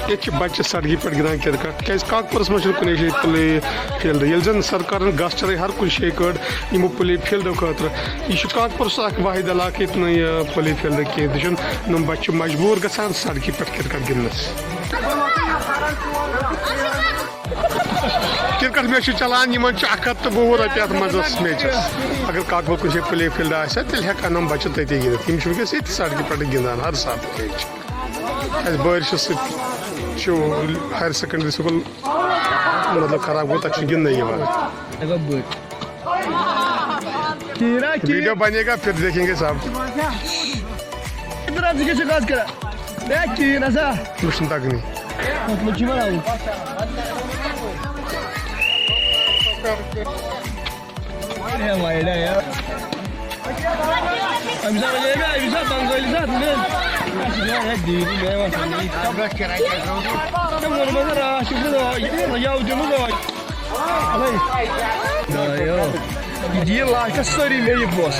ये बच्चे सड़क पे गिंदान क्रिकेट क्या काकपुरस मज कुन प्ले फील्ड ये जन सरकार गस चल हर कुछ शे कड़ यमो प्ले फील्डो खतर यह काकपुरस वाहिद इलाक ये प्ले फील्ड कहें नम बच्चे मजबूर गसान सड़क पे क्रिकेट गिंदनस क्रिकेट मैच चलान इन 120 रपी अत मजस मैचस अगर काकपुर कुछ प्ले फील्ड तेल हेकान नम बच्चे तती गिंदित वनस ये सड़क पे गिंदान हर साल मैच बारिश हायर सेकेंडरी स्कूल मतलब खराब गो तक गिंदने वीडियो बनेगा फिर देखेंगे साहब तकनी सारी मे पोस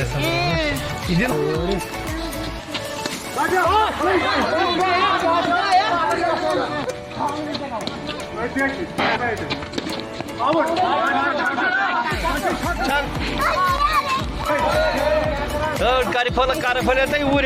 कर फल ऊर